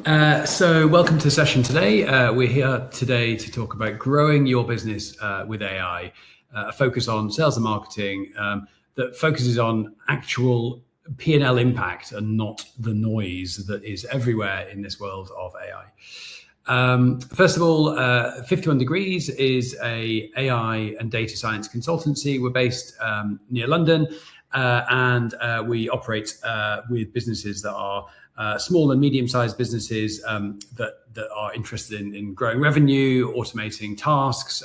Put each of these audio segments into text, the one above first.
So welcome to the session today. We're here today to talk about growing your business with AI, a focus on sales and marketing that focuses on actual P&L impact and not the noise that is everywhere in this world of AI. First of all, 51 Degrees is a AI and data science consultancy. We're based near London, and we operate with businesses that are small and medium-sized businesses that are interested in growing revenue, automating tasks,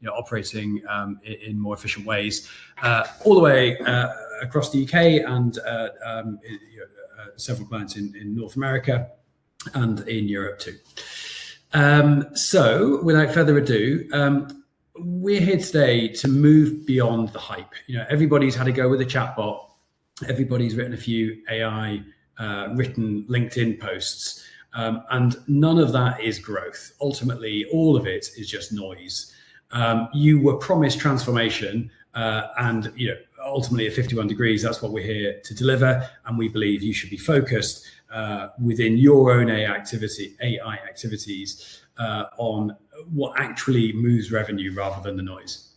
operating in more efficient ways, all the way across the UK and several clients in North America and in Europe too. So, without further ado, we're here today to move beyond the hype. Everybody's had a go with a chatbot. Everybody's written a few AI written LinkedIn posts, and none of that is growth. Ultimately, all of it is just noise. You were promised transformation, and ultimately at 51 Degrees, that's what we're here to deliver. And we believe you should be focused within your own AI activities on what actually moves revenue rather than the noise.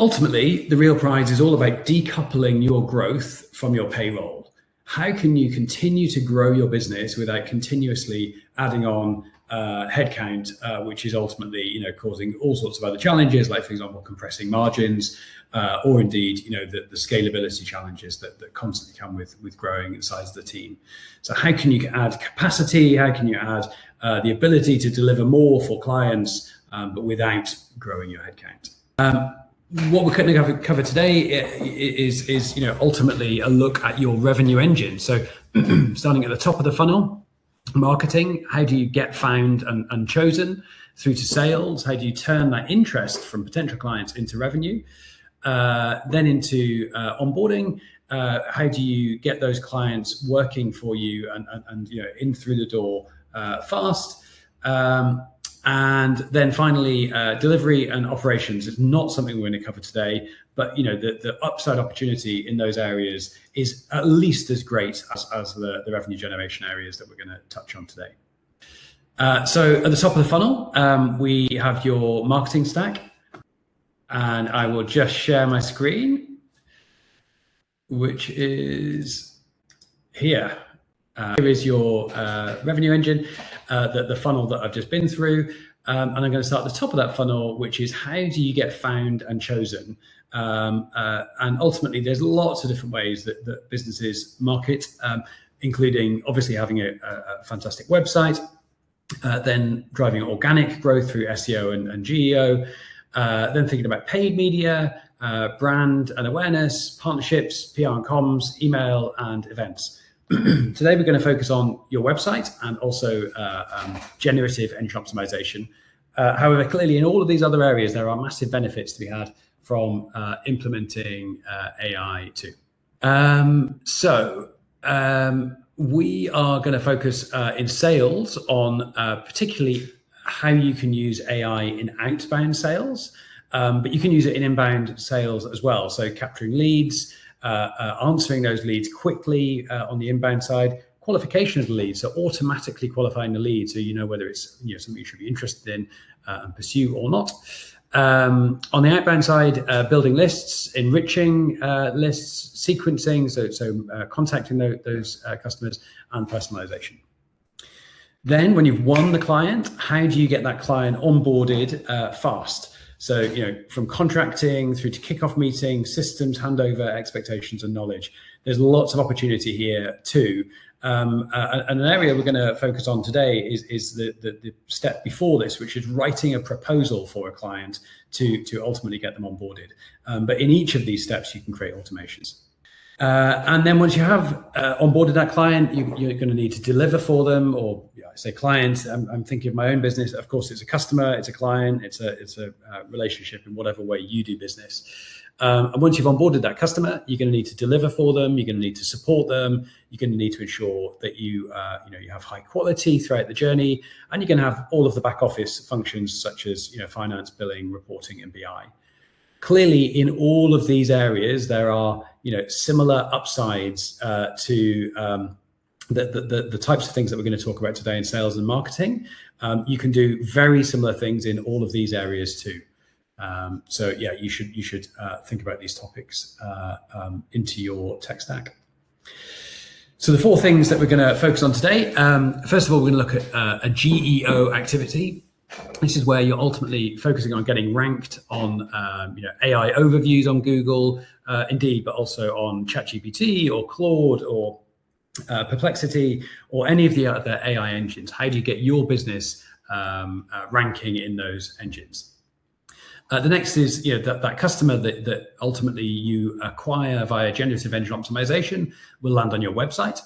Ultimately, the real prize is all about decoupling your growth from your payroll. How can you continue to grow your business without continuously adding on headcount, which is ultimately, causing all sorts of other challenges, like, for example, compressing margins, or indeed, the scalability challenges that constantly come with growing the size of the team. So how can you add capacity? How can you add the ability to deliver more for clients, but without growing your headcount? What we're going to cover today is ultimately a look at your revenue engine. So starting at the top of the funnel, marketing, how do you get found and chosen, through to sales? How do you turn that interest from potential clients into revenue? Then into onboarding, how do you get those clients working for you and in through the door fast? And then finally, delivery and operations is not something we're going to cover today, but the upside opportunity in those areas is at least as great as the revenue generation areas that we're going to touch on today. So at the top of the funnel, we have your marketing stack, and I will just share my screen, which is here. Here is your revenue engine, the funnel that I've just been through. And I'm going to start at the top of that funnel, which is how do you get found and chosen? And ultimately, there's lots of different ways that businesses market, including obviously having a fantastic website, then driving organic growth through SEO and GEO, then thinking about paid media, brand and awareness, partnerships, PR and comms, email, and events. Today, we're going to focus on your website and also generative engine optimization. However, clearly in all of these other areas, there are massive benefits to be had from implementing AI too. So we are going to focus in sales on particularly how you can use AI in outbound sales, but you can use it in inbound sales as well. So capturing leads, answering those leads quickly on the inbound side, qualification of the lead, so automatically qualifying the lead so you know whether it's something you should be interested in and pursue or not. On the outbound side, building lists, enriching lists, sequencing, so contacting those customers, and personalization. Then when you've won the client, how do you get that client onboarded fast? So, from contracting through to kickoff meetings, systems, handover, expectations, and knowledge. There's lots of opportunity here too. And an area we're going to focus on today is the step before this, which is writing a proposal for a client to ultimately get them onboarded. But in each of these steps, you can create automations. And then once you have onboarded that client, you're going to need to deliver for them, or I say client, I'm thinking of my own business. Of course, it's a customer, it's a client, it's a relationship in whatever way you do business. And once you've onboarded that customer, you're going to need to deliver for them. You're going to need to support them. You're going to need to ensure that you have high quality throughout the journey, and you're going to have all of the back office functions such as finance, billing, reporting, and BI. Clearly, in all of these areas, there are similar upsides to the types of things that we're going to talk about today in sales and marketing, you can do very similar things in all of these areas too. So yeah, you should think about these topics into your tech stack. So the 4 things that we're going to focus on today. First of all, we're going to look at a GEO activity. This is where you're ultimately focusing on getting ranked on AI overviews on Google, indeed, but also on ChatGPT or Claude or Perplexity or any of the other AI engines. How do you get your business ranking in those engines? The next is that customer that ultimately you acquire via generative engine optimization will land on your website.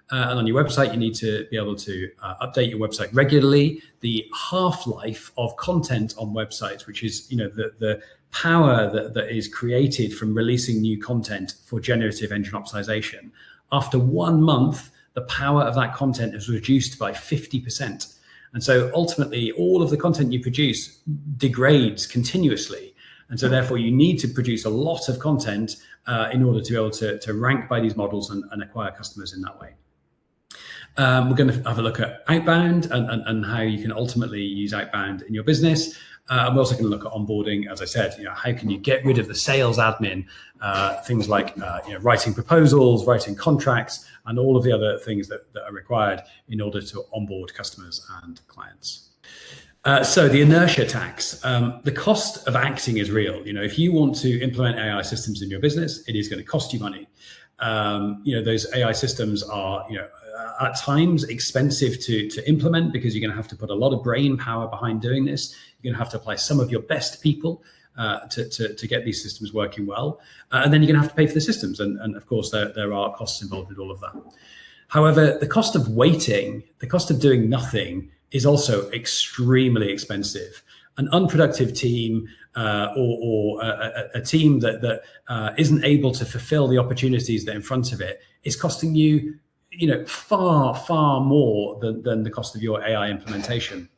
And on your website, you need to be able to update your website regularly. The half-life of content on websites, which is the power that is created from releasing new content for generative engine optimization. After 1 month, the power of that content is reduced by 50%. And so ultimately, all of the content you produce degrades continuously. And so therefore, you need to produce a lot of content in order to be able to rank by these models and acquire customers in that way. We're going to have a look at outbound and how you can ultimately use outbound in your business. And we're also going to look at onboarding. As I said, how can you get rid of the sales admin, things like writing proposals, writing contracts, and all of the other things that are required in order to onboard customers and clients. So the inertia tax, the cost of acting is real. If you want to implement AI systems in your business, it is going to cost you money. Those AI systems are, at times expensive to implement because you're going to have to put a lot of brain power behind doing this. You're going to have to apply some of your best people to get these systems working well. And then you're going to have to pay for the systems. And of course, there are costs involved with all of that. However, the cost of waiting, the cost of doing nothing is also extremely expensive. An unproductive team or a team that isn't able to fulfill the opportunities that are in front of it is costing you, far, far more than the cost of your AI implementation.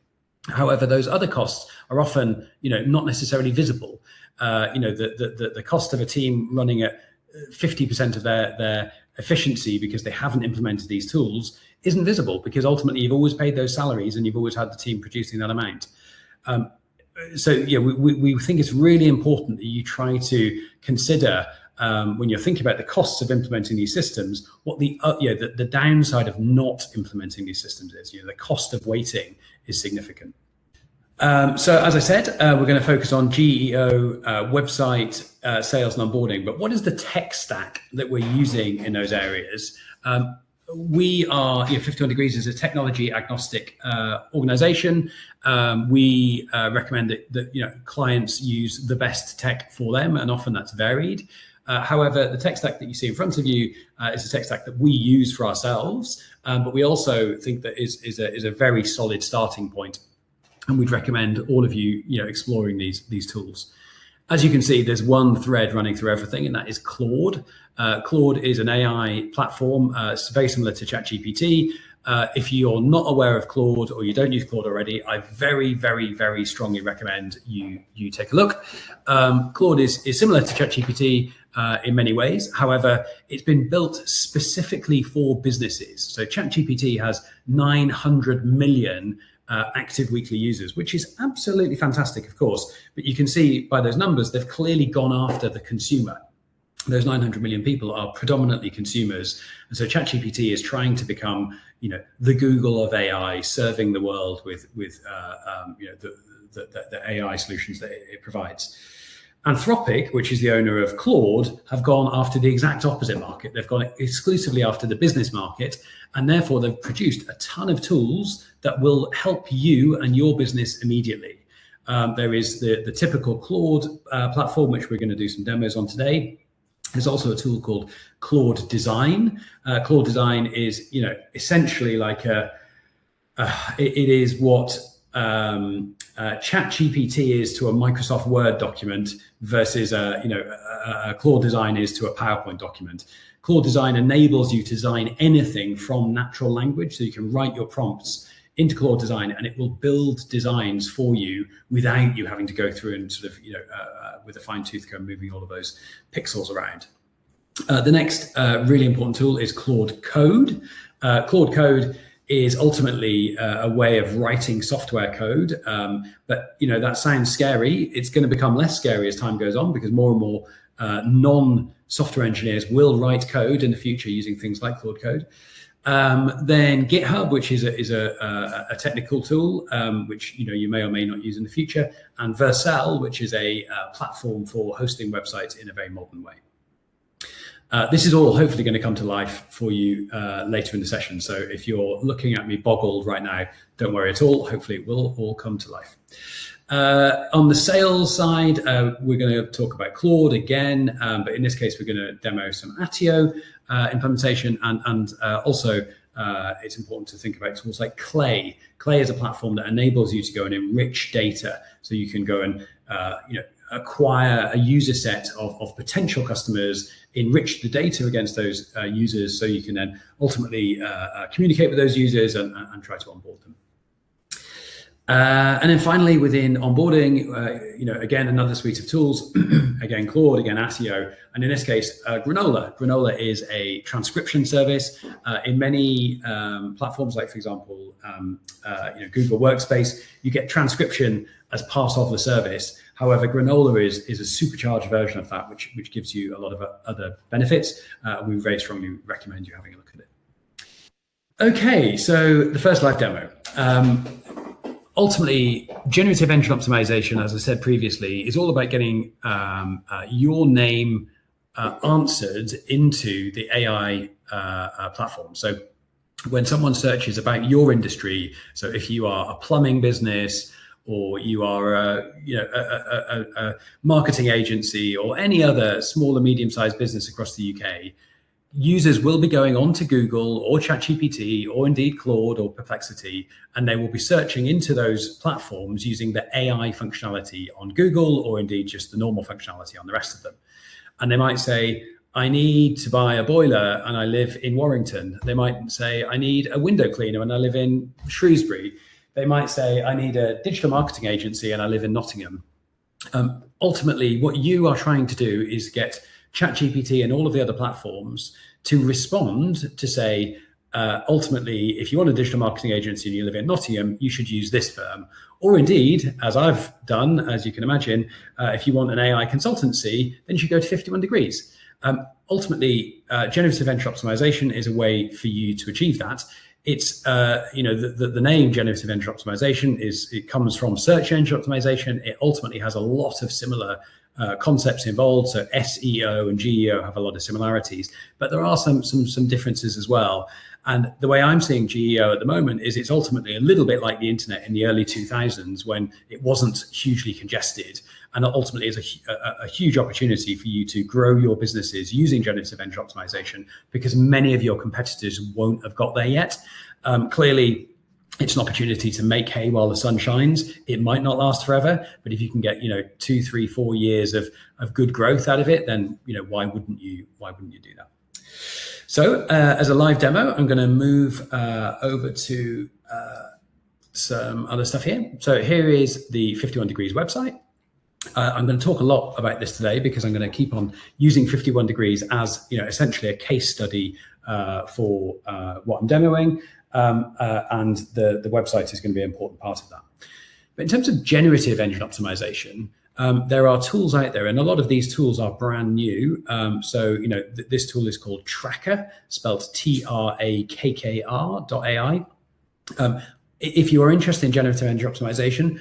However, those other costs are often, not necessarily visible. The cost of a team running at 50% of their efficiency because they haven't implemented these tools isn't visible because ultimately you've always paid those salaries and you've always had the team producing that amount. We think it's really important that you try to consider when you're thinking about the costs of implementing these systems, what the downside of not implementing these systems is. The cost of waiting is significant. So as I said, we're going to focus on GEO, website, sales and onboarding. But what is the tech stack that we're using in those areas? We are, 51 Degrees is a technology agnostic organization. We recommend that clients use the best tech for them, and often that's varied. However, the tech stack that you see in front of you is a tech stack that we use for ourselves, but we also think that is a very solid starting point, and we'd recommend all of you exploring these tools. As you can see, there's one thread running through everything, and that is Claude. Claude is an AI platform. It's very similar to ChatGPT. If you're not aware of Claude or you don't use Claude already, I very, very, very strongly recommend you take a look. Claude is similar to ChatGPT in many ways. However, it's been built specifically for businesses. So ChatGPT has 900 million active weekly users, which is absolutely fantastic, of course. But you can see by those numbers, they've clearly gone after the consumer. Those 900 million people are predominantly consumers. And so ChatGPT is trying to become, the Google of AI, serving the world with the AI solutions that it provides. Anthropic, which is the owner of Claude, have gone after the exact opposite market. They've gone exclusively after the business market, and therefore they've produced a ton of tools that will help you and your business immediately. There is the typical Claude platform, which we're going to do some demos on today. There's also a tool called Claude Design. Claude Design is, essentially like it is what ChatGPT is to a Microsoft Word document versus a Claude Design is to a PowerPoint document. Claude Design enables you to design anything from natural language, so you can write your prompts into Claude Design and it will build designs for you without you having to go through and sort of, with a fine-tooth comb moving all of those pixels around. The next really important tool is Claude Code. Claude Code is ultimately a way of writing software code, but that sounds scary. It's going to become less scary as time goes on, because more and more non-software engineers will write code in the future using things like Claude Code. Then GitHub, which is a technical tool, which you may or may not use in the future, and Vercel, which is a platform for hosting websites in a very modern way. This is all hopefully going to come to life for you later in the session. So if you're looking at me boggled right now, don't worry at all. Hopefully it will all come to life. On the sales side, we're going to talk about Claude again, but in this case, we're going to demo some Attio implementation, and also it's important to think about tools like Clay. Clay is a platform that enables you to go and enrich data, so you can go and acquire a user set of potential customers, enrich the data against those users, so you can then ultimately communicate with those users and try to onboard them. And then finally, within onboarding, again, another suite of tools, again, Claude, again, Attio, and in this case, Granola. Granola is a transcription service. In many platforms, like, for example, Google Workspace, you get transcription as part of the service. However, Granola is a supercharged version of that, which gives you a lot of other benefits. We very strongly recommend you having a look at it. Okay, so the first live demo. Ultimately, generative engine optimization, as I said previously, is all about getting your name answered into the AI platform. So when someone searches about your industry, so if you are a plumbing business, or you are a marketing agency, or any other small and medium-sized business across the UK, users will be going on to Google or ChatGPT or indeed Claude or Perplexity, and they will be searching into those platforms using the AI functionality on Google, or indeed just the normal functionality on the rest of them. And they might say, I need to buy a boiler and I live in Warrington. They might say, I need a window cleaner and I live in Shrewsbury. They might say, I need a digital marketing agency and I live in Nottingham. Ultimately, what you are trying to do is get ChatGPT and all of the other platforms to respond to say, ultimately, if you want a digital marketing agency and you live in Nottingham, you should use this firm. Or indeed, as I've done, as you can imagine, if you want an AI consultancy, then you should go to 51 Degrees. Ultimately, generative engine optimization is a way for you to achieve that. It's, the name generative engine optimization it comes from search engine optimization. It ultimately has a lot of similar concepts involved. So SEO and GEO have a lot of similarities, but there are some differences as well. And the way I'm seeing GEO at the moment is it's ultimately a little bit like the internet in the early 2000s, when it wasn't hugely congested. And ultimately is a huge opportunity for you to grow your businesses using generative engine optimization, because many of your competitors won't have got there yet. Clearly, it's an opportunity to make hay while the sun shines. It might not last forever, but if you can get 2, 3, 4 years of good growth out of it, then why wouldn't you do that? So as a live demo, I'm going to move over to some other stuff here. So here is the 51 Degrees website. I'm going to talk a lot about this today because I'm going to keep on using 51 Degrees as essentially a case study for what I'm demoing, and the website is going to be an important part of that. But in terms of generative engine optimization, there are tools out there, and a lot of these tools are brand new. This tool is called Tracker, spelled TRAKKR.ai. If you are interested in generative engine optimization,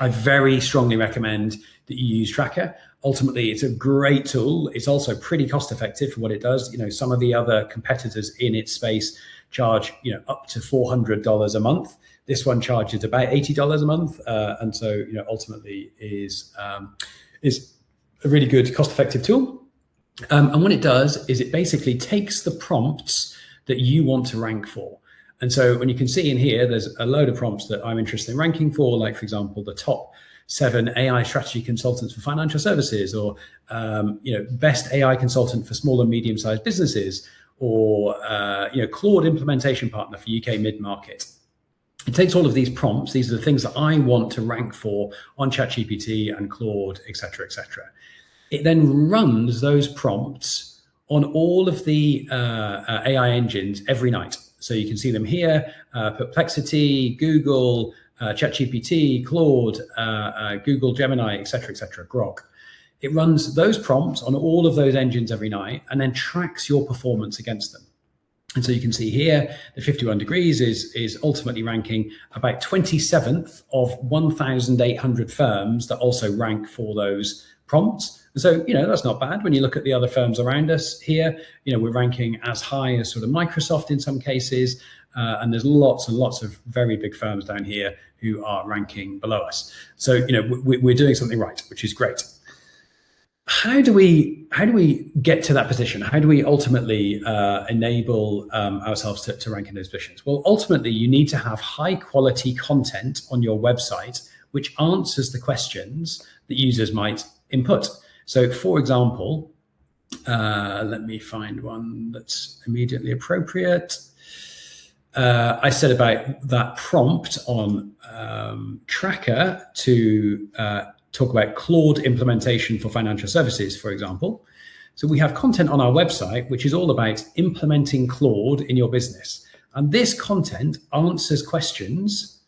I very strongly recommend that you use Tracker. Ultimately, it's a great tool. It's also pretty cost effective for what it does. Some of the other competitors in its space charge, up to $400 a month. This one charges about $80 a month, and so ultimately is a really good cost-effective tool. And what it does is it basically takes the prompts that you want to rank for. And so when you can see in here, there's a load of prompts that I'm interested in ranking for, like, for example, the top 7 AI strategy consultants for financial services, or best AI consultant for small and medium-sized businesses, or Claude implementation partner for UK mid-market. It takes all of these prompts. These are the things that I want to rank for on ChatGPT and Claude, et cetera, et cetera. It then runs those prompts on all of the AI engines every night. So you can see them here, Perplexity, Google, ChatGPT, Claude, Google Gemini, etc., Grok. It runs those prompts on all of those engines every night and then tracks your performance against them. And so you can see here, the 51 degrees is ultimately ranking about 27th of 1,800 firms that also rank for those prompts. And so, that's not bad when you look at the other firms around us here. We're ranking as high as sort of Microsoft in some cases. And there's lots and lots of very big firms down here who are ranking below us. So, we're doing something right, which is great. How do we get to that position? How do we ultimately enable ourselves to rank in those positions? Well, ultimately, you need to have high quality content on your website which answers the questions that users might input. So, for example, let me find one that's immediately appropriate. I said about that prompt on Tracker to talk about Claude implementation for financial services, for example. So we have content on our website, which is all about implementing Claude in your business. And this content answers questions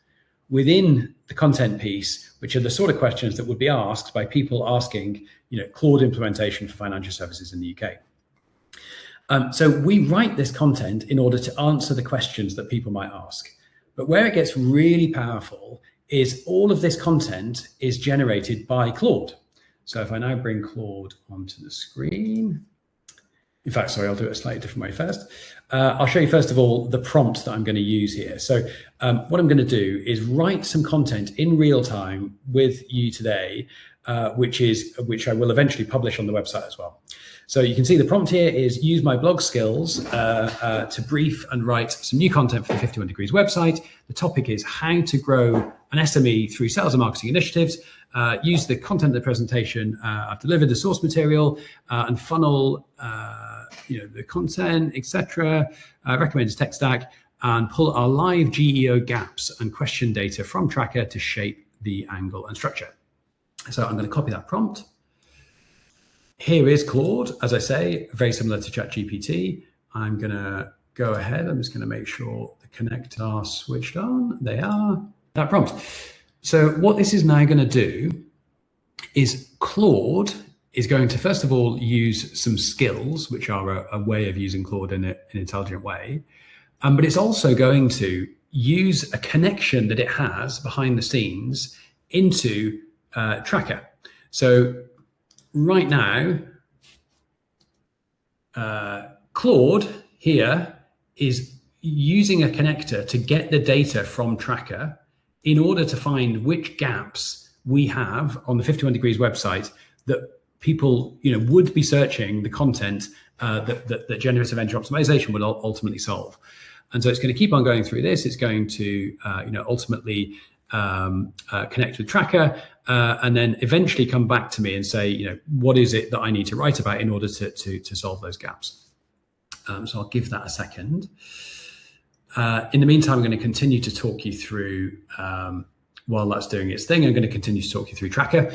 within the content piece, which are the sort of questions that would be asked by people asking, Claude implementation for financial services in the UK. So we write this content in order to answer the questions that people might ask. But where it gets really powerful is all of this content is generated by Claude. So if I now bring Claude onto the screen, in fact, sorry, I'll do it a slightly different way first. I'll show you first of all the prompt that I'm going to use here. So what I'm going to do is write some content in real time with you today, which I will eventually publish on the website as well. So you can see the prompt here is use my blog skills to brief and write some new content for the 51 Degrees website. The topic is how to grow an SME through sales and marketing initiatives. Use the content of the presentation I've delivered, the source material, and funnel the content, etc. Recommended tech stack, and pull our live GEO gaps and question data from Tracker to shape the angle and structure. So I'm going to copy that prompt. Here is Claude, as I say, very similar to ChatGPT. I'm going to go ahead. I'm just going to make sure the connect are switched on. They are. That prompt. So what this is now going to do is Claude is going to, first of all, use some skills, which are a way of using Claude in an intelligent way. But it's also going to use a connection that it has behind the scenes into Tracker. So right now, Claude here is using a connector to get the data from Tracker in order to find which gaps we have on the 51 Degrees website that people would be searching the content that generative engine optimization would ultimately solve. And so it's going to keep on going through this. It's going to ultimately connect with Tracker and then eventually come back to me and say, what is it that I need to write about in order to solve those gaps. So I'll give that a second. In the meantime, I'm going to continue to talk you through, while that's doing its thing, I'm going to continue to talk you through Tracker.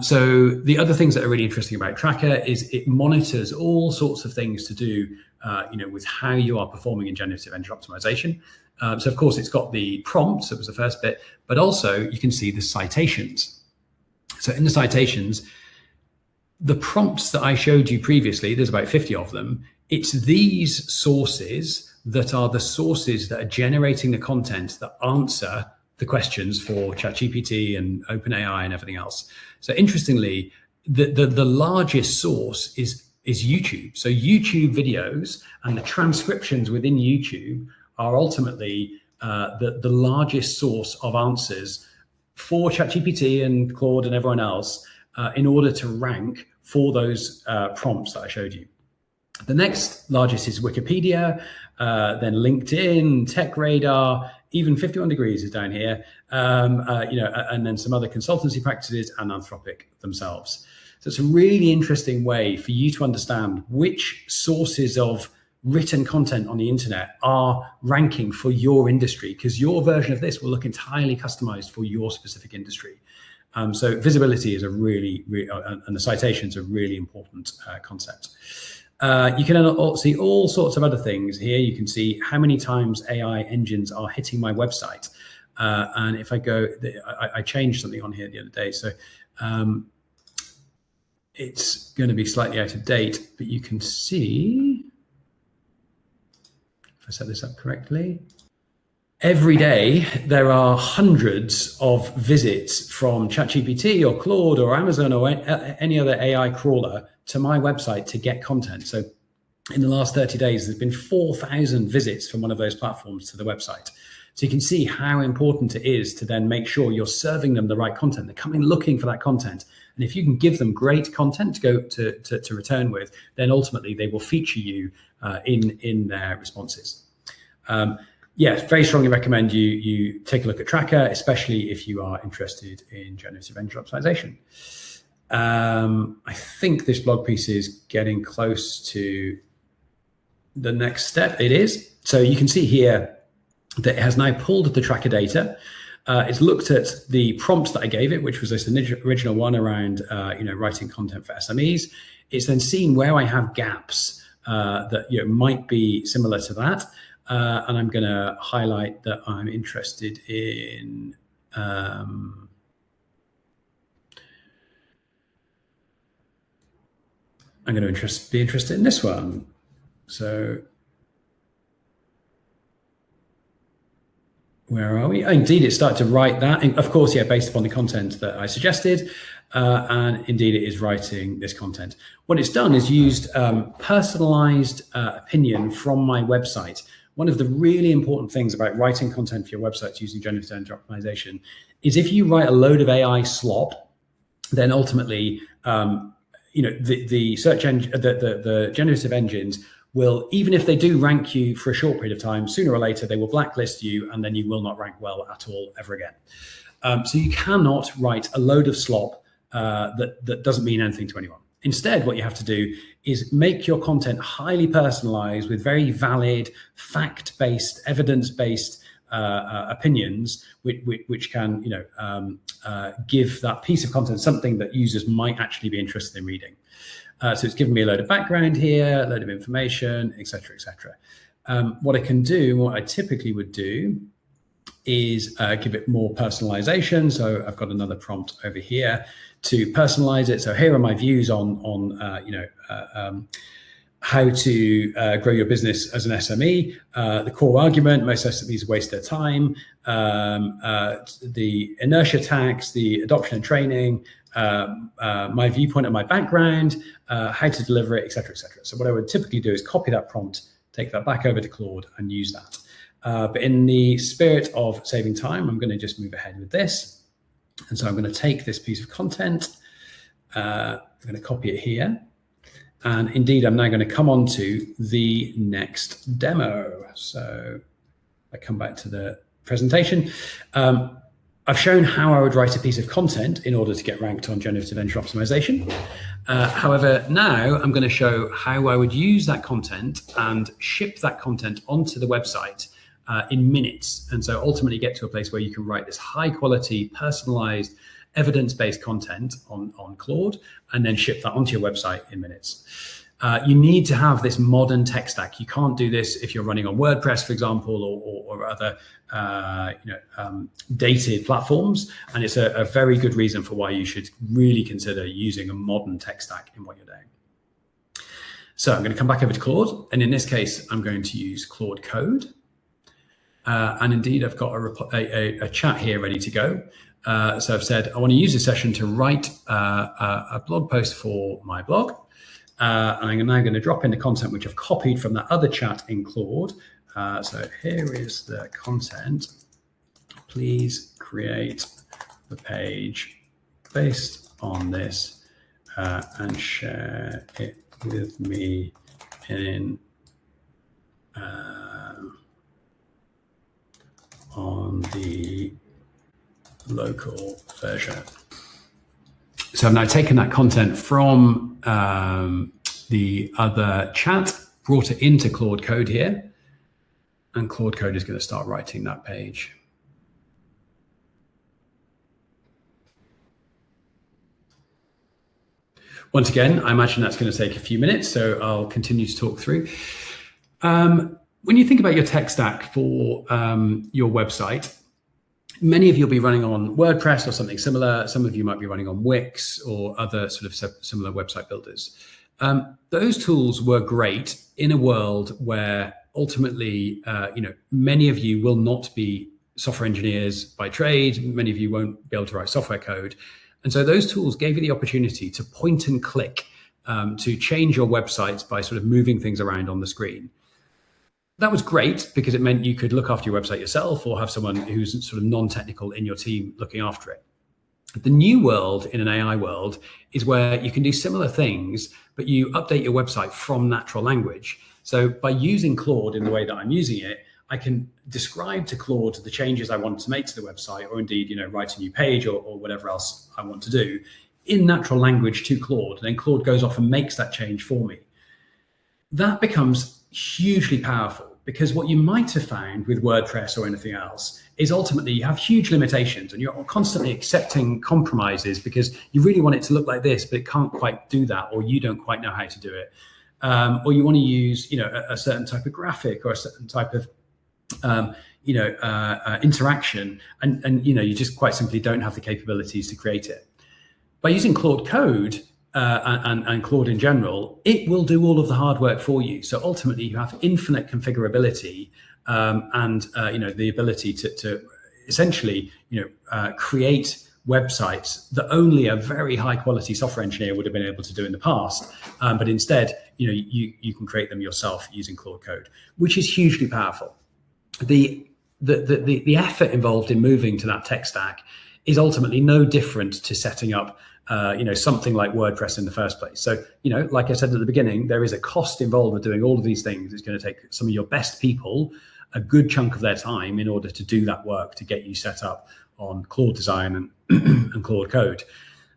So the other things that are really interesting about Tracker is it monitors all sorts of things to do with how you are performing in generative engine optimization. So of course, it's got the prompts, that was the first bit, but also you can see the citations. So in the citations, the prompts that I showed you previously, there's about 50 of them. It's these sources that are the sources that are generating the content that answer the questions for ChatGPT and OpenAI and everything else. So interestingly, the largest source is YouTube. So YouTube videos and the transcriptions within YouTube are ultimately the largest source of answers for ChatGPT and Claude and everyone else in order to rank for those prompts that I showed you. The next largest is Wikipedia, then LinkedIn, TechRadar, even 51 Degrees is down here, and then some other consultancy practices and Anthropic themselves. So it's a really interesting way for you to understand which sources of written content on the internet are ranking for your industry, because your version of this will look entirely customized for your specific industry. So visibility is a really, and the citations are a really important concept. You can see all sorts of other things here. You can see how many times AI engines are hitting my website. And if I go, I changed something on here the other day. So it's going to be slightly out of date, but you can see, if I set this up correctly, every day there are hundreds of visits from ChatGPT or Claude or Amazon or any other AI crawler to my website to get content. So in the last 30 days, there's been 4,000 visits from one of those platforms to the website. So you can see how important it is to then make sure you're serving them the right content. They're coming looking for that content. And if you can give them great content to go to return with, then ultimately they will feature you in their responses. Yeah, very strongly recommend you take a look at Tracker, especially if you are interested in generative engine optimization. I think this blog piece is getting close to the next step. It is. So you can see here that it has now pulled the Tracker data. It's looked at the prompts that I gave it, which was this original one around writing content for SMEs. It's then seen where I have gaps that might be similar to that. And I'm going to highlight that I'm interested in I'm going to be interested in this one. So where are we? Indeed, it started to write that. And of course, yeah, based upon the content that I suggested. And indeed, it is writing this content. What it's done is used personalized opinion from my website. One of the really important things about writing content for your website using generative engine optimization is if you write a load of AI slop, then ultimately, the search engine, the generative engines will, even if they do rank you for a short period of time, sooner or later they will blacklist you, and then you will not rank well at all ever again. So you cannot write a load of slop that doesn't mean anything to anyone. Instead, what you have to do is make your content highly personalized with very valid, fact-based, evidence-based opinions, which can, give that piece of content something that users might actually be interested in reading. So it's given me a load of background here, a load of information, et cetera, et cetera. What I can do, what I typically would do, is give it more personalization. So I've got another prompt over here to personalize it. So here are my views on how to grow your business as an SME. The core argument: most SMEs waste their time. The inertia tax, the adoption and training, my viewpoint and my background, how to deliver it, et cetera, et cetera. So what I would typically do is copy that prompt, take that back over to Claude, and use that. But in the spirit of saving time, I'm going to just move ahead with this. And so I'm going to take this piece of content, I'm going to copy it here. And indeed, I'm now going to come on to the next demo. So I come back to the presentation. I've shown how I would write a piece of content in order to get ranked on generative engine optimization. However, now I'm going to show how I would use that content and ship that content onto the website in minutes. And so ultimately get to a place where you can write this high quality, personalized, evidence-based content on Claude and then ship that onto your website in minutes. You need to have this modern tech stack. You can't do this if you're running on WordPress, for example, or other dated platforms. And it's a very good reason for why you should really consider using a modern tech stack in what you're doing. So I'm going to come back over to Claude. And in this case, I'm going to use Claude Code. And indeed, I've got a chat here ready to go. So I've said, I want to use this session to write a blog post for my blog. And I'm now going to drop in the content which I've copied from that other chat in Claude. So here is the content. Please create the page based on this and share it with me in on the local version. So I've now taken that content from the other chat, brought it into Claude Code here, and Claude Code is going to start writing that page. Once again, I imagine that's going to take a few minutes, so I'll continue to talk through. When you think about your tech stack for your website, many of you will be running on WordPress or something similar. Some of you might be running on Wix or other sort of similar website builders. Those tools were great in a world where ultimately, many of you will not be software engineers by trade. Many of you won't be able to write software code. And so those tools gave you the opportunity to point and click, to change your websites by sort of moving things around on the screen. That was great because it meant you could look after your website yourself or have someone who's sort of non-technical in your team looking after it. The new world in an AI world is where you can do similar things, but you update your website from natural language. So by using Claude in the way that I'm using it, I can describe to Claude the changes I want to make to the website, or indeed, write a new page or whatever else I want to do in natural language to Claude. And then Claude goes off and makes that change for me. That becomes hugely powerful because what you might have found with WordPress or anything else is ultimately you have huge limitations and you're constantly accepting compromises because you really want it to look like this, but it can't quite do that, or you don't quite know how to do it. Or you want to use, a certain type of graphic or a certain type of, interaction, and you just quite simply don't have the capabilities to create it. By using Claude Code and Claude in general, it will do all of the hard work for you. So ultimately, you have infinite configurability and the ability to essentially create websites that only a very high quality software engineer would have been able to do in the past. But instead, you can create them yourself using Claude Code, which is hugely powerful. The effort involved in moving to that tech stack is ultimately no different to setting up something like WordPress in the first place. So, like I said at the beginning, there is a cost involved with doing all of these things. It's going to take some of your best people a good chunk of their time in order to do that work, to get you set up on Claude Design and Claude Code.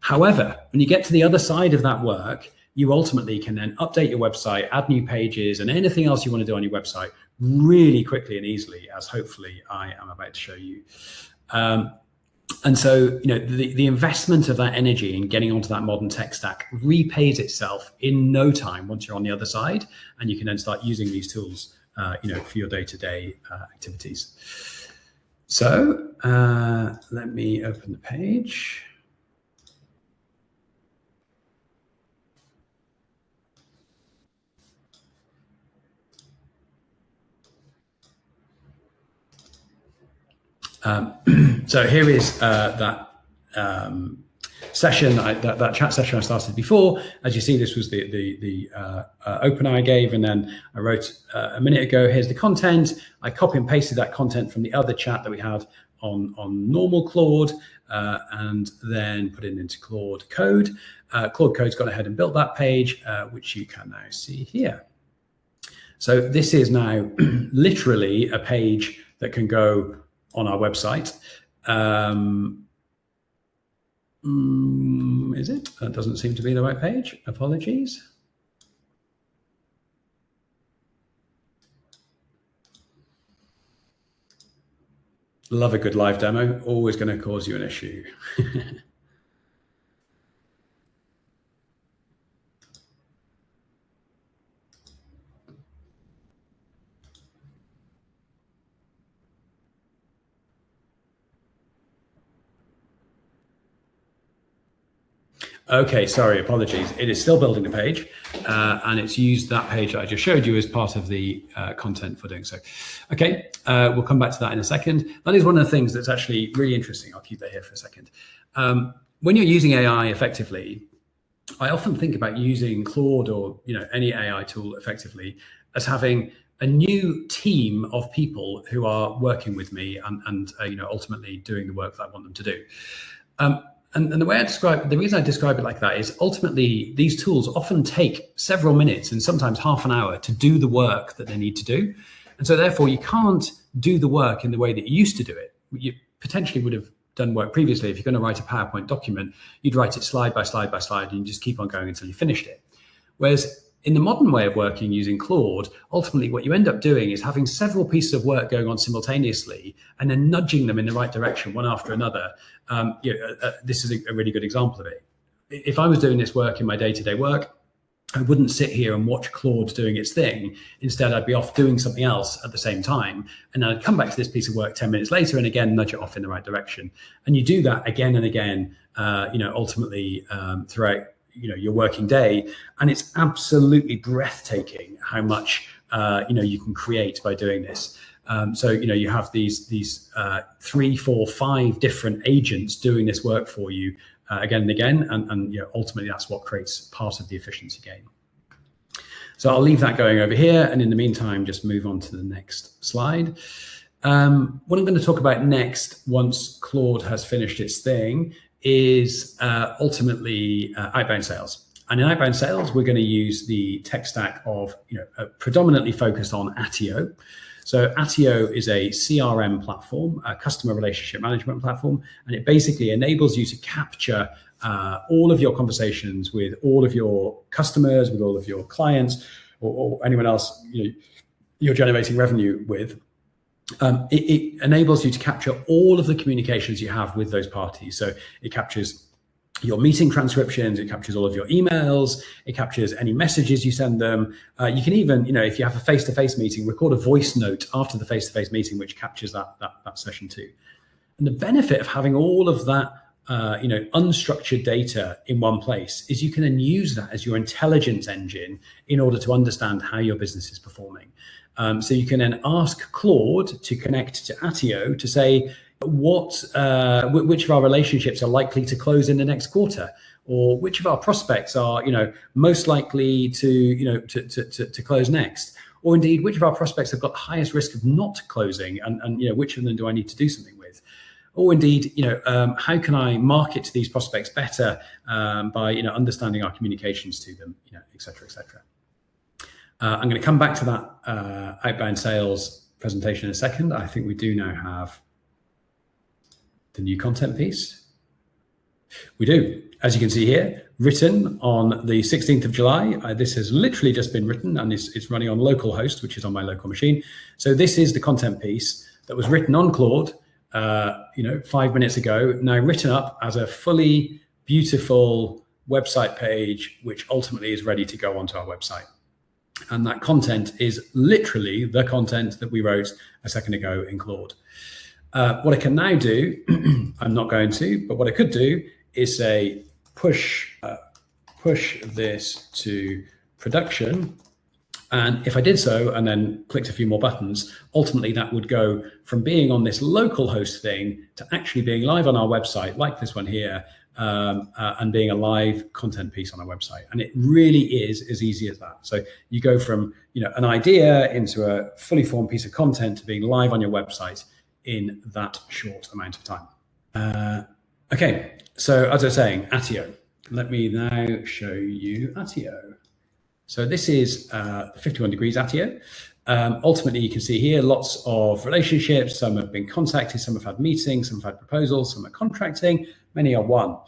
However, when you get to the other side of that work, you ultimately can then update your website, add new pages, and anything else you want to do on your website really quickly and easily, as hopefully I am about to show you. And so, the investment of that energy in getting onto that modern tech stack repays itself in no time once you're on the other side, and you can then start using these tools, for your day-to-day activities. So let me open the page. So here is that session, that chat session I started before. As you see, this was the opener I gave, and then I wrote a minute ago, here's the content. I copy and pasted that content from the other chat that we had on normal Claude, and then put it into Claude Code. Claude Code's gone ahead and built that page, which you can now see here. So this is now literally a page that can go on our website. Is it? That doesn't seem to be the right page. Apologies. Love a good live demo. Always going to cause you an issue. Okay, sorry, apologies. It is still building the page, and it's used that page that I just showed you as part of the content for doing so. Okay, we'll come back to that in a second. That is one of the things that's actually really interesting. I'll keep that here for a second. When you're using AI effectively, I often think about using Claude or any AI tool effectively as having a new team of people who are working with me and ultimately doing the work that I want them to do. And the way the reason I describe it like that is ultimately these tools often take several minutes and sometimes half an hour to do the work that they need to do. And so therefore you can't do the work in the way that you used to do it. You potentially would have done work previously. If you're going to write a PowerPoint document, you'd write it slide by slide by slide and you just keep on going until you finished it. Whereas in the modern way of working using Claude, ultimately what you end up doing is having several pieces of work going on simultaneously and then nudging them in the right direction one after another. This is a really good example of it. if I was doing this work in my day-to-day work, I wouldn't sit here and watch Claude doing its thing. Instead, I'd be off doing something else at the same time. And then I'd come back to this piece of work 10 minutes later and again, nudge it off in the right direction. And you do that again and again, ultimately throughout, your working day. And it's absolutely breathtaking how much, you can create by doing this. So you have these 3, 4, 5 different agents doing this work for you again and again, and ultimately that's what creates part of the efficiency gain. So I'll leave that going over here, and in the meantime, just move on to the next slide. What I'm going to talk about next, once Claude has finished its thing, is ultimately outbound sales. And in outbound sales, we're going to use the tech stack of predominantly focused on Attio. So Attio is a CRM platform, a customer relationship management platform, and it basically enables you to capture all of your conversations with all of your customers, with all of your clients, or anyone else you're generating revenue with. It enables you to capture all of the communications you have with those parties. So it captures your meeting transcriptions, it captures all of your emails, it captures any messages you send them. You can even, if you have a face-to-face meeting, record a voice note after the face-to-face meeting, which captures that session too. And the benefit of having all of that, unstructured data in one place is you can then use that as your intelligence engine in order to understand how your business is performing. So you can then ask Claude to connect to Attio to say, which of our relationships are likely to close in the next quarter, or which of our prospects are most likely to close next, or indeed which of our prospects have got the highest risk of not closing, and which of them do I need to do something with, or indeed how can I market to these prospects better by understanding our communications to them, et cetera, et cetera. I'm going to come back to that outbound sales presentation in a second. I think we do now have the new content piece. We do. As you can see here, written on the 16th of July. This has literally just been written, and it's running on localhost, which is on my local machine. So this is the content piece that was written on Claude, 5 minutes ago, now written up as a fully beautiful website page, which ultimately is ready to go onto our website. And that content is literally the content that we wrote a second ago in Claude. What I can now do, I'm not going to, but what I could do is say push this to production. And if I did so and then clicked a few more buttons, ultimately that would go from being on this local host thing to actually being live on our website, like this one here, and being a live content piece on our website. And it really is as easy as that. So you go from an idea into a fully formed piece of content to being live on your website in that short amount of time. Okay, so as I was saying, Attio. Let me now show you Attio. So this is 51 degrees Attio. Ultimately, you can see here lots of relationships. Some have been contacted, some have had meetings, some have had proposals, some are contracting, many are won.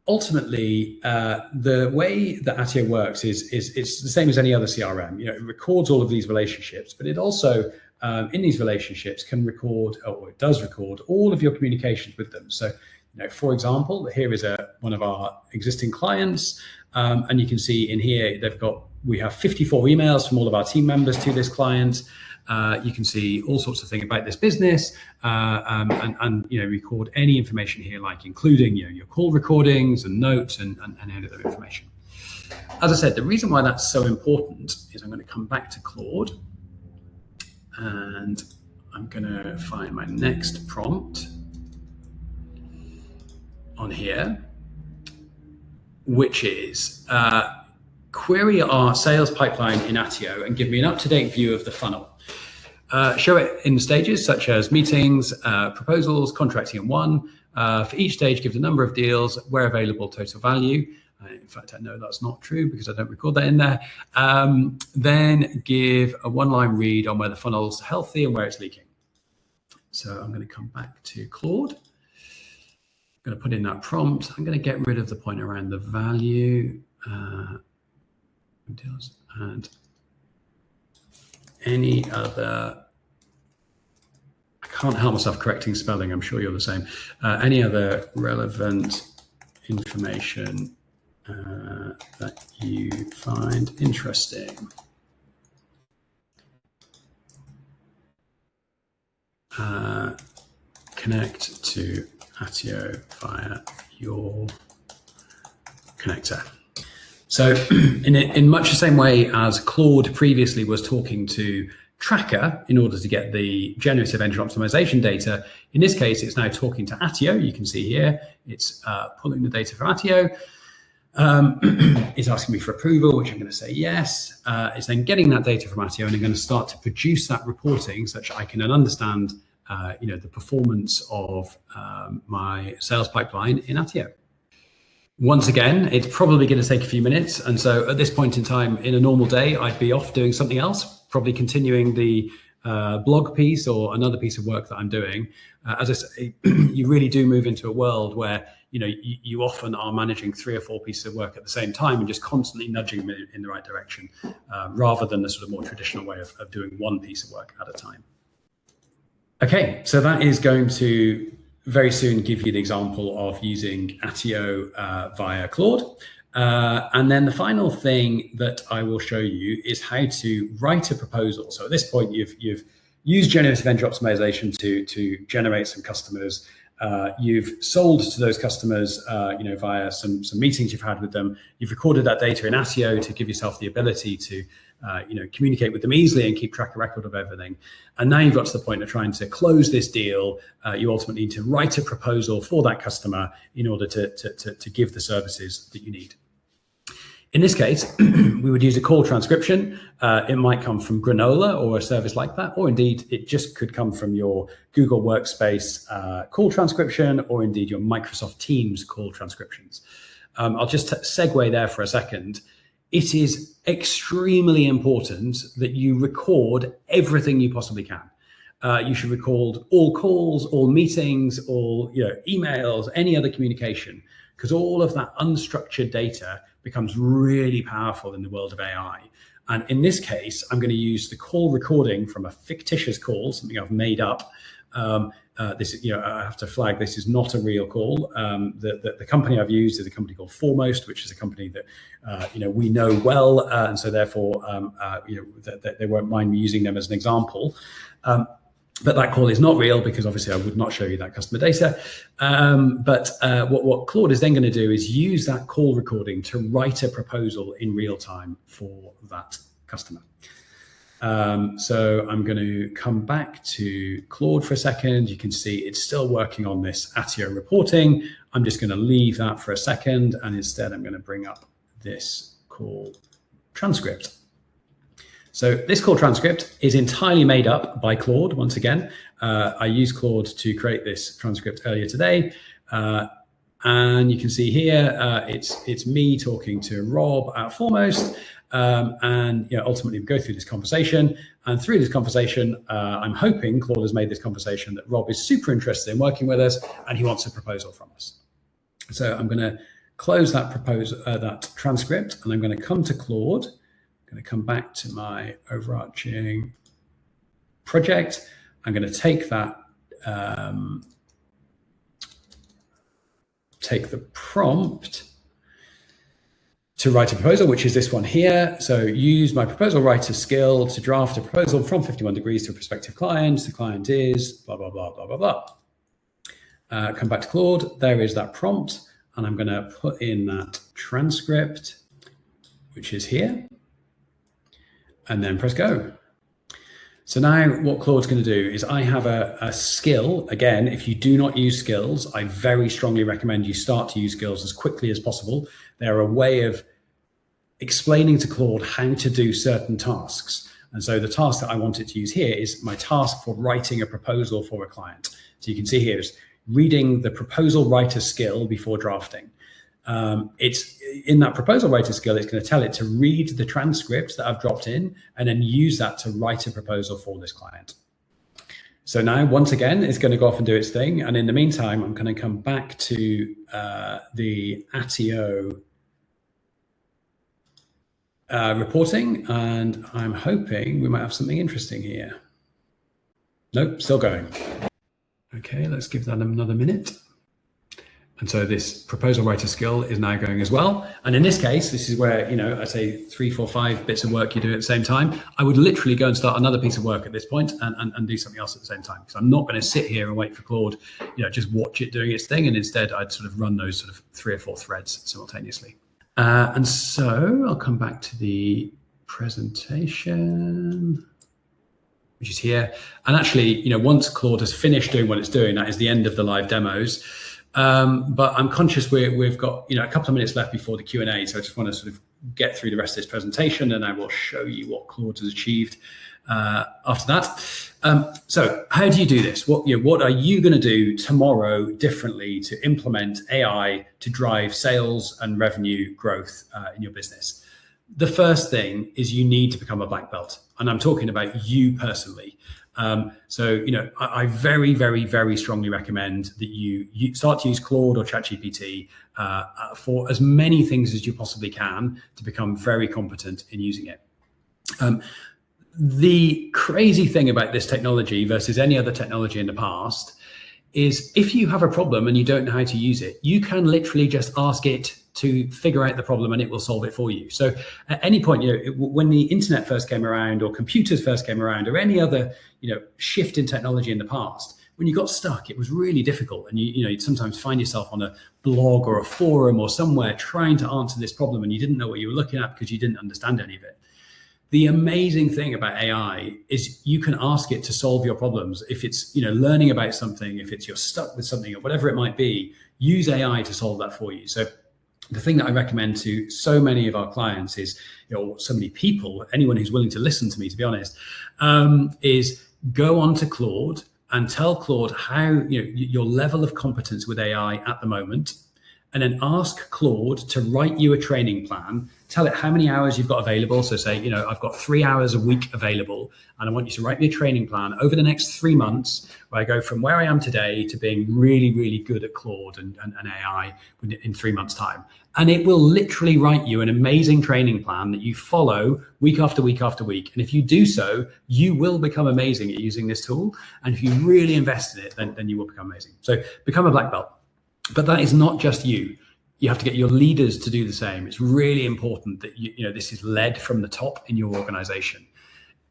Ultimately, the way that Attio works is it's the same as any other CRM. It records all of these relationships, but it also in these relationships can record, or it does record, all of your communications with them. So, for example, here is one of our existing clients, and you can see in here we have 54 emails from all of our team members to this client. You can see all sorts of things about this business, and record any information here, like including your call recordings and notes and any other information. As I said, the reason why that's so important is I'm going to come back to Claude. And I'm going to find my next prompt on here, which is query our sales pipeline in Attio and give me an up-to-date view of the funnel. Show it in stages such as meetings, proposals, contracting, and won. For each stage, give the number of deals, where available, total value. In fact, I know that's not true because I don't record that in there. Then give a one-line read on where the funnel's healthy and where it's leaking. So I'm going to come back to Claude. I'm going to put in that prompt. I'm going to get rid of the point around the value deals and any other. I can't help myself correcting spelling. I'm sure you're the same. Any other relevant information that you find interesting. Connect to Attio via your connector. So in much the same way as Claude previously was talking to Tracker in order to get the generative engine optimization data, in this case, it's now talking to Attio. You can see here, it's pulling the data from Attio. It's asking me for approval, which I'm going to say yes. It's then getting that data from Attio, and I'm going to start to produce that reporting such I can then understand the performance of my sales pipeline in Attio. Once again, it's probably going to take a few minutes. And so at this point in time, in a normal day, I'd be off doing something else, probably continuing the blog piece or another piece of work that I'm doing. As I say, you really do move into a world where you often are managing 3 or 4 pieces of work at the same time and just constantly nudging them in the right direction, rather than the sort of more traditional way of doing one piece of work at a time. Okay, so that is going to very soon give you the example of using Attio via Claude. And then the final thing that I will show you is how to write a proposal. So at this point, you've used generative engine optimization to generate some customers. You've sold to those customers, via some meetings you've had with them. You've recorded that data in Attio to give yourself the ability to, communicate with them easily and keep track of record of everything. And now you've got to the point of trying to close this deal. You ultimately need to write a proposal for that customer in order to give the services that you need. In this case, we would use a call transcription. It might come from Granola or a service like that, or indeed it just could come from your Google Workspace call transcription, or indeed your Microsoft Teams call transcriptions. I'll just segue there for a second. It is extremely important that you record everything you possibly can. You should record all calls, all meetings, all emails, any other communication, because all of that unstructured data becomes really powerful in the world of AI. And in this case, I'm going to use the call recording from a fictitious call, something I've made up. This is, I have to flag, this is not a real call. The company I've used is a company called Foremost, which is a company that we know well, and so therefore they won't mind me using them as an example. But that call is not real because obviously I would not show you that customer data. But what Claude is then going to do is use that call recording to write a proposal in real time for that customer. So I'm going to come back to Claude for a second. You can see it's still working on this Attio reporting. I'm just going to leave that for a second, and instead I'm going to bring up this call transcript. So this call transcript is entirely made up by Claude. Once again, I used Claude to create this transcript earlier today. And you can see here, it's me talking to Rob at Foremost. And ultimately we go through this conversation. And through this conversation, I'm hoping Claude has made this conversation that Rob is super interested in working with us and he wants a proposal from us. So I'm going to close that that transcript, and I'm going to come to Claude. I'm going to come back to my overarching project. I'm going to take that, take the prompt to write a proposal, which is this one here. So use my proposal writer skill to draft a proposal from 51 degrees to a prospective client. The client is blah, blah, blah, blah, blah, blah. Come back to Claude. There is that prompt. And I'm going to put in that transcript, which is here. And then press go. So now what Claude's going to do is I have a skill. Again, if you do not use skills, I very strongly recommend you start to use skills as quickly as possible. They're a way of explaining to Claude how to do certain tasks. And so the task that I want it to use here is my task for writing a proposal for a client. So you can see here is reading the proposal writer skill before drafting. It's in that proposal writer skill, it's going to tell it to read the transcripts that I've dropped in and then use that to write a proposal for this client. So now, once again, it's going to go off and do its thing. And in the meantime, I'm going to come back to the Attio reporting, and I'm hoping we might have something interesting here. Nope, still going. Okay, let's give that another minute. And so this proposal writer skill is now going as well. And in this case, this is where, I say 3, 4, 5 bits of work you do at the same time. I would literally go and start another piece of work at this point and do something else at the same time. Because I'm not going to sit here and wait for Claude, just watch it doing its thing. And instead, I'd sort of run those sort of 3 or 4 threads simultaneously. And so I'll come back to the presentation, which is here. And actually, once Claude has finished doing what it's doing, that is the end of the live demos. But I'm conscious we've got a couple of minutes left before the Q&A, so I just want to sort of get through the rest of this presentation, and I will show you what Claude has achieved after that. So how do you do this? What are you going to do tomorrow differently to implement AI to drive sales and revenue growth in your business? The first thing is you need to become a black belt, and I'm talking about you personally. I very, very, very strongly recommend that you start to use Claude or ChatGPT for as many things as you possibly can to become very competent in using it. The crazy thing about this technology versus any other technology in the past is if you have a problem and you don't know how to use it, you can literally just ask it to figure out the problem and it will solve it for you. So at any point, when the internet first came around or computers first came around or any other, shift in technology in the past, when you got stuck, it was really difficult. And you'd sometimes find yourself on a blog or a forum or somewhere trying to answer this problem and you didn't know what you were looking at because you didn't understand any of it. The amazing thing about AI is you can ask it to solve your problems. If it's, learning about something, if it's you're stuck with something or whatever it might be, use AI to solve that for you. So the thing that I recommend to so many of our clients is, so many people, anyone who's willing to listen to me, to be honest, is go on to Claude and tell Claude how, your level of competence with AI at the moment, and then ask Claude to write you a training plan. Tell it how many hours you've got available. So say, I've got 3 hours a week available, and I want you to write me a training plan over the next 3 months where I go from where I am today to being really, really good at Claude and AI in 3 months' time. And it will literally write you an amazing training plan that you follow week after week after week. And if you do so, you will become amazing at using this tool. And if you really invest in it, then you will become amazing. So become a black belt. But that is not just you. You have to get your leaders to do the same. It's really important that this is led from the top in your organization.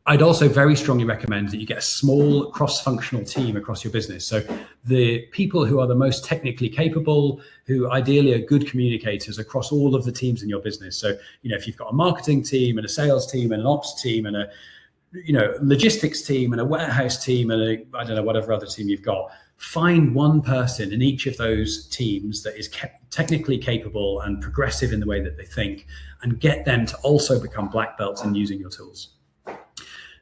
I'd also very strongly recommend that you get a small cross-functional team across your business. So the people who are the most technically capable, who ideally are good communicators across all of the teams in your business. So, if you've got a marketing team and a sales team and an ops team and a, logistics team and a warehouse team and whatever other team you've got, find one person in each of those teams that is technically capable and progressive in the way that they think, and get them to also become black belts in using your tools.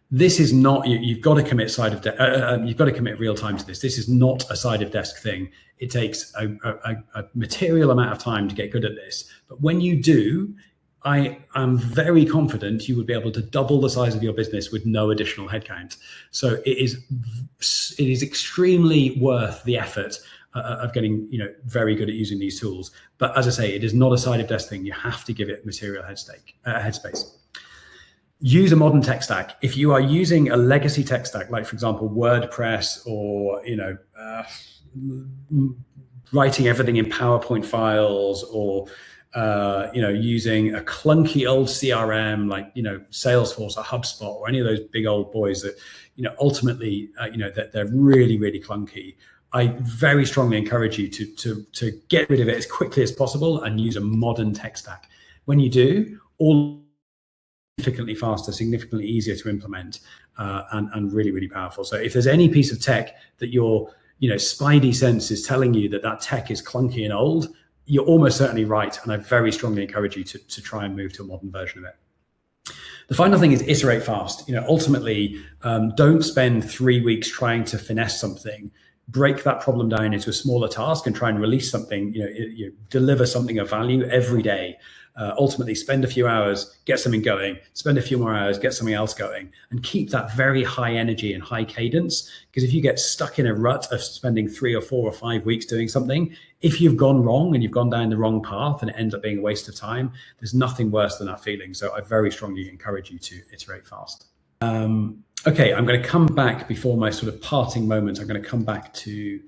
This is not, you've got to commit you've got to commit real time to this. This is not a side of desk thing. It takes a material amount of time to get good at this. But when you do, I am very confident you would be able to double the size of your business with no additional headcount. So it is extremely worth the effort of getting very good at using these tools. But as I say, it is not a side of desk thing. You have to give it material headspace. Use a modern tech stack. If you are using a legacy tech stack, like for example WordPress, or writing everything in PowerPoint files, or using a clunky old CRM like Salesforce or HubSpot or any of those big old boys that ultimately that they're really, really clunky, I very strongly encourage you to get rid of it as quickly as possible and use a modern tech stack. When you do, all significantly faster, significantly easier to implement, and really, really powerful. So if there's any piece of tech that your spidey sense is telling you that tech is clunky and old, you're almost certainly right, and I very strongly encourage you to try and move to a modern version of it. The final thing is iterate fast. Ultimately, don't spend 3 weeks trying to finesse something. Break that problem down into a smaller task and try and release something, deliver something of value every day. Ultimately, spend a few hours, get something going, spend a few more hours, get something else going, and keep that very high energy and high cadence. Because if you get stuck in a rut of spending 3 or 4 or 5 weeks doing something, if you've gone wrong and you've gone down the wrong path and it ends up being a waste of time, there's nothing worse than that feeling. So I very strongly encourage you to iterate fast. Okay, I'm going to come back before my sort of parting moment. I'm going to come back to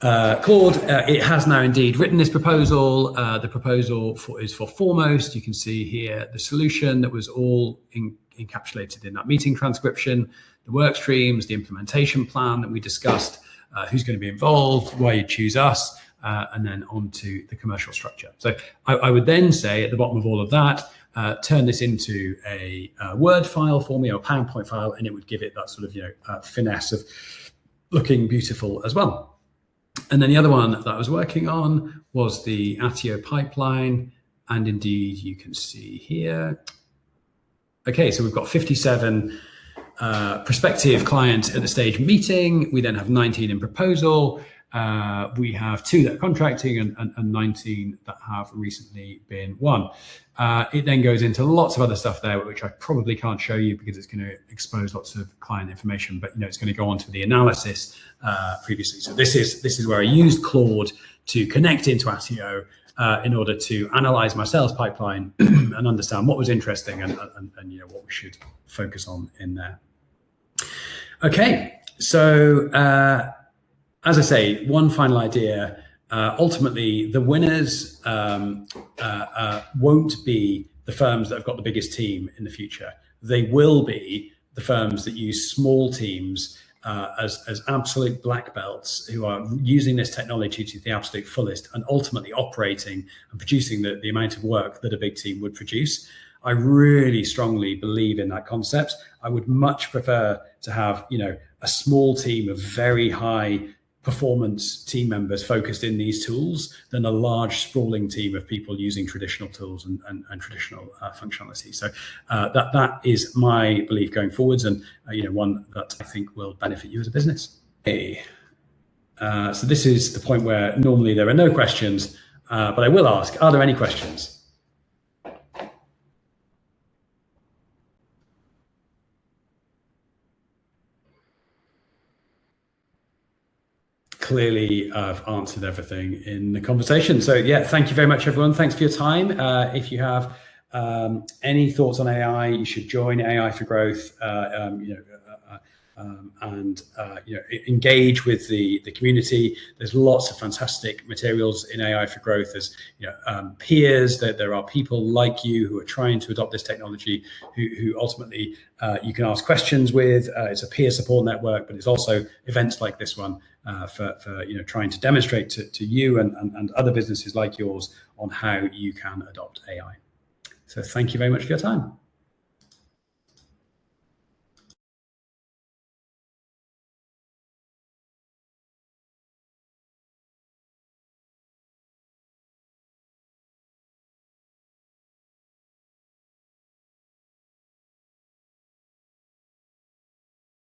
Claude, it has now indeed written this proposal. The proposal is for Foremost. You can see here the solution that was all encapsulated in that meeting transcription, the work streams, the implementation plan that we discussed, who's going to be involved, why you choose us, and then on to the commercial structure. So I would then say at the bottom of all of that, turn this into a Word file for me or a PowerPoint file, and it would give it that sort of finesse of looking beautiful as well. And then the other one that I was working on was the Attio pipeline. And indeed, you can see here. Okay, so we've got 57 prospective clients at the stage meeting. We then have 19 in proposal. We have 2 that are contracting and 19 that have recently been won. It then goes into lots of other stuff there, which I probably can't show you because it's going to expose lots of client information, but it's going to go on to the analysis previously. So this is where I used Claude to connect into Attio in order to analyze my sales pipeline and understand what was interesting and what we should focus on in there. Okay, so as I say, one final idea. Ultimately, the winners won't be the firms that have got the biggest team in the future. They will be the firms that use small teams as absolute black belts who are using this technology to the absolute fullest and ultimately operating and producing the amount of work that a big team would produce. I really strongly believe in that concept. I would much prefer to have, a small team of very high performance team members focused in these tools than a large sprawling team of people using traditional tools and traditional functionality. So that is my belief going forwards, and one that I think will benefit you as a business. Okay. So this is the point where normally there are no questions, but I will ask, are there any questions? Clearly, I've answered everything in the conversation. So yeah, thank you very much, everyone. Thanks for your time. If you have any thoughts on AI, you should join AI for Growth. Engage with the community. There's lots of fantastic materials in AI for Growth. There's peers. There are people like you who are trying to adopt this technology, who ultimately you can ask questions with. It's a peer support network, but it's also events like this one for trying to demonstrate to you and other businesses like yours on how you can adopt AI. So thank you very much for your time.